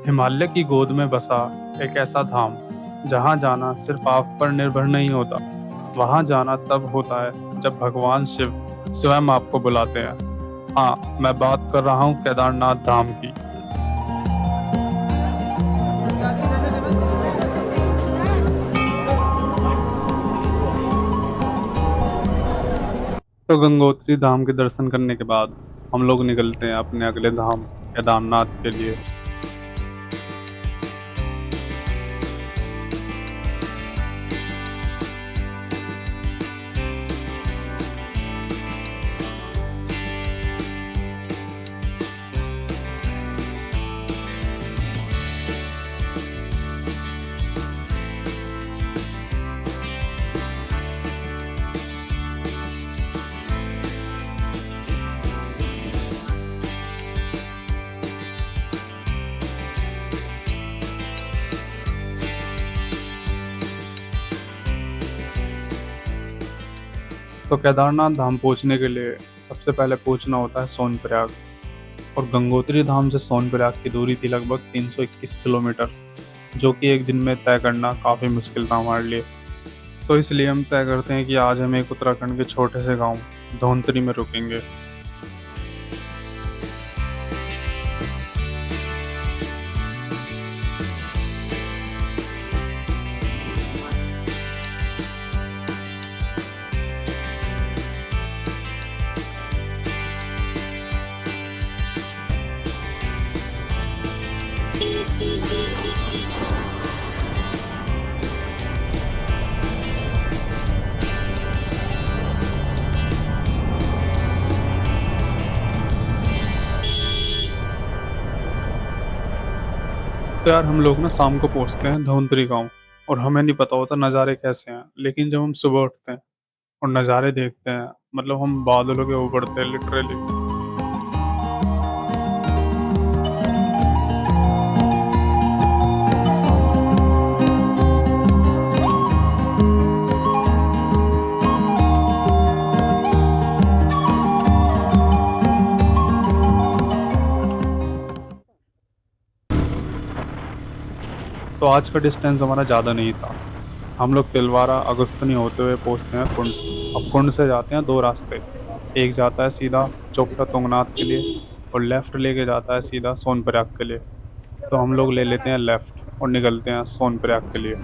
हिमालय की गोद में बसा एक ऐसा धाम जहाँ जाना सिर्फ आप पर निर्भर नहीं होता। वहाँ जाना तब होता है जब भगवान शिव स्वयं आपको बुलाते हैं। हाँ, मैं बात कर रहा हूँ केदारनाथ धाम की। तो गंगोत्री धाम के दर्शन करने के बाद हम लोग निकलते हैं अपने अगले धाम केदारनाथ के लिए। तो केदारनाथ धाम पहुंचने के लिए सबसे पहले पहुंचना होता है सोनप्रयाग। और गंगोत्री धाम से सोनप्रयाग की दूरी थी लगभग 321 किलोमीटर, जो कि एक दिन में तय करना काफ़ी मुश्किल था हमारे लिए। तो इसलिए हम तय करते हैं कि आज हम एक उत्तराखंड के छोटे से गांव धौंतरी में रुकेंगे। तो यार हम लोग ना शाम को पहुंचते हैं धौंतरी गांव। और हमें नहीं पता होता नज़ारे कैसे हैं, लेकिन जब हम सुबह उठते हैं और नज़ारे देखते हैं, मतलब हम बादलों के ऊपर थे लिटरली। तो आज का डिस्टेंस हमारा ज़्यादा नहीं था। हम लोग तिलवारा अगस्तनी होते हुए पहुंचते हैं कुंड। अब कुंड से जाते हैं दो रास्ते। एक जाता है सीधा चोपटा तुंगनाथ के लिए और लेफ़्ट लेके जाता है सीधा सोनप्रयाग के लिए। तो हम लोग ले लेते हैं लेफ़्ट और निकलते हैं सोनप्रयाग के लिए।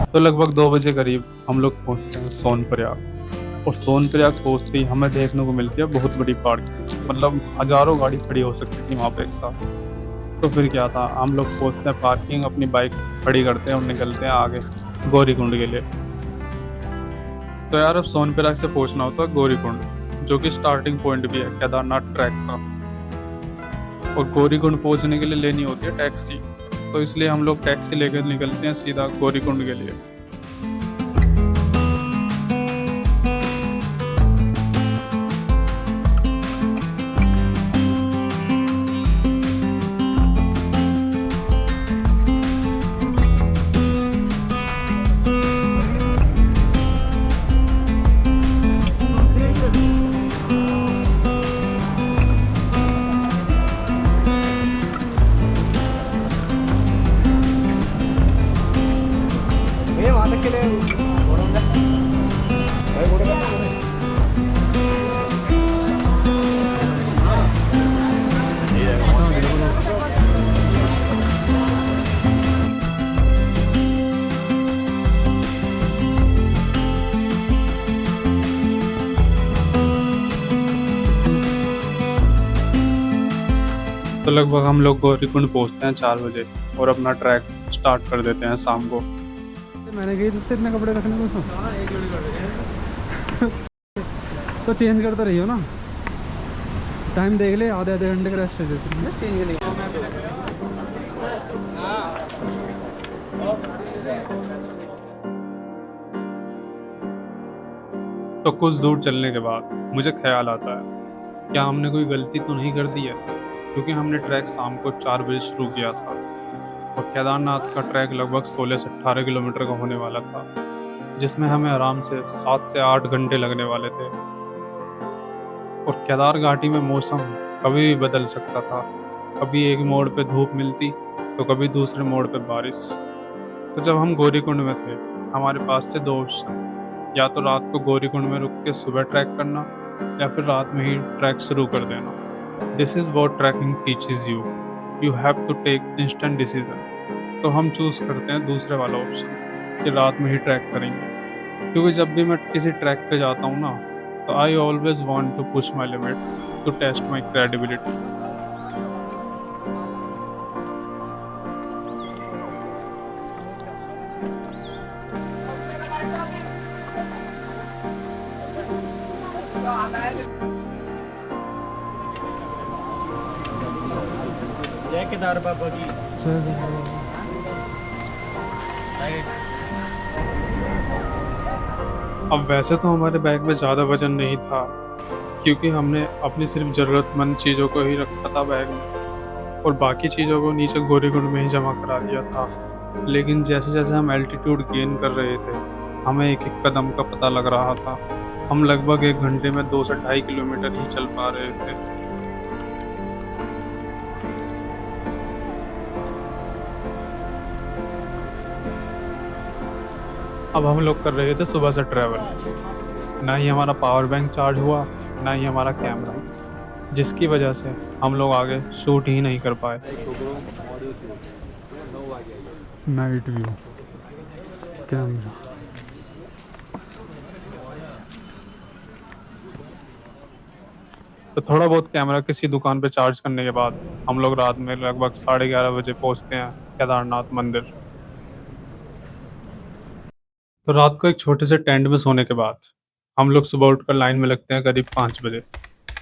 तो लगभग 2 बजे करीब हम लोग पहुंचते हैं सोनप्रयाग। और सोनप्रयाग पहुंचते ही हमें देखने को मिलती है बहुत बड़ी पार्किंग, मतलब हजारों गाड़ी खड़ी हो सकती थी वहाँ पे एक साथ। तो फिर क्या था, हम लोग पहुँचते हैं पार्किंग, अपनी बाइक खड़ी करते हैं और निकलते हैं आगे गौरीकुंड के लिए। तो यार अब सोनप्रयाग से पहुंचना होता है गौरीकुंड, जो कि स्टार्टिंग पॉइंट भी है केदारनाथ ट्रैक का। और गौरीकुंड पहुंचने के लिए लेनी होती है टैक्सी, तो इसलिए हम लोग टैक्सी लेकर निकलते हैं सीधा गौरीकुंड के लिए। तो लगभग हम लोग गौरीकुंड पहुंचते हैं 4 बजे और अपना ट्रैक स्टार्ट कर देते हैं शाम को। मैंने कही तुझसे इतने कपड़े रखने को तो चेंज करते रहियो ना, टाइम देख ले, आधे आधे घंटे का रेस्ट देते हैं चेंज नहीं। तो कुछ दूर चलने के बाद मुझे ख्याल आता है, क्या हमने कोई गलती तो नहीं कर दी है, क्योंकि हमने ट्रैक शाम को 4 बजे शुरू किया था और केदारनाथ का ट्रैक लगभग 16 से 18 किलोमीटर का होने वाला था, जिसमें हमें आराम से 7 से 8 घंटे लगने वाले थे। और केदार घाटी में मौसम कभी भी बदल सकता था, कभी एक मोड़ पे धूप मिलती तो कभी दूसरे मोड़ पे बारिश। तो जब हम गौरीकुंड में थे, हमारे पास थे 2 ऑप्शन, या तो रात को गौरीकुंड में रुक के सुबह ट्रैक करना, या फिर रात में ही ट्रैक शुरू कर देना। This is what tracking teaches you, you have to take instant decision. तो हम चूज़ करते हैं दूसरे वाला ऑप्शन कि रात में ही ट्रैक करेंगे, क्योंकि जब भी मैं किसी ट्रैक पे जाता हूँ ना, तो I always want to push my limits to test my credibility. जय केदार बाबा की। अब वैसे तो हमारे बैग में ज़्यादा वजन नहीं था, क्योंकि हमने अपनी सिर्फ ज़रूरतमंद चीज़ों को ही रखा था बैग में और बाकी चीज़ों को नीचे गौरीकुंड में ही जमा करा दिया था। लेकिन जैसे जैसे हम एल्टीट्यूड गेन कर रहे थे, हमें एक एक कदम का पता लग रहा था। हम लगभग 1 घंटे में 2 से 2.5 किलोमीटर ही चल पा रहे थे। अब हम लोग कर रहे थे सुबह से ट्रैवल, ना ही हमारा पावर बैंक चार्ज हुआ, ना ही हमारा कैमरा, जिसकी वजह से हम लोग आगे शूट ही नहीं कर पाए। Night view camera. तो थोड़ा बहुत कैमरा किसी दुकान पे चार्ज करने के बाद हम लोग रात में लगभग 11:30 बजे पहुंचते हैं केदारनाथ मंदिर। तो रात को एक छोटे से टेंट में सोने के बाद हम लोग सुबह उठकर लाइन में लगते हैं करीब 5 बजे,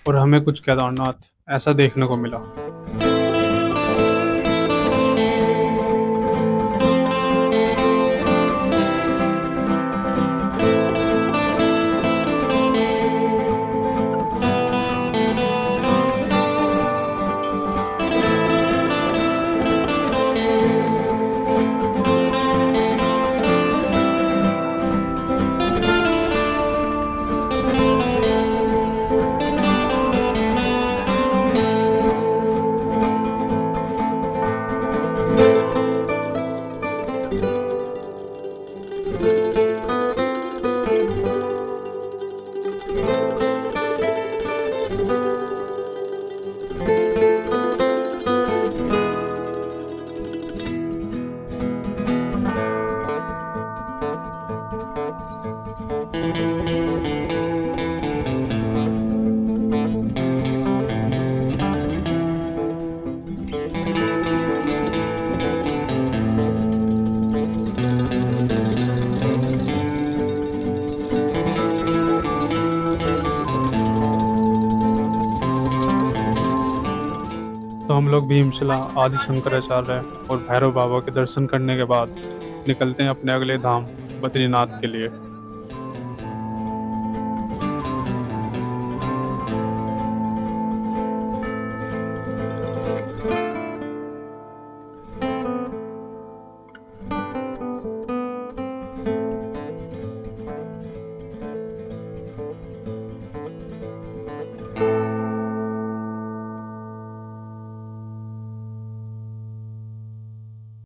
और हमें कुछ केदारनाथ ऐसा देखने को मिला। तो हम लोग भीमशिला, आदि शंकराचार्य और भैरव बाबा के दर्शन करने के बाद निकलते हैं अपने अगले धाम बद्रीनाथ के लिए।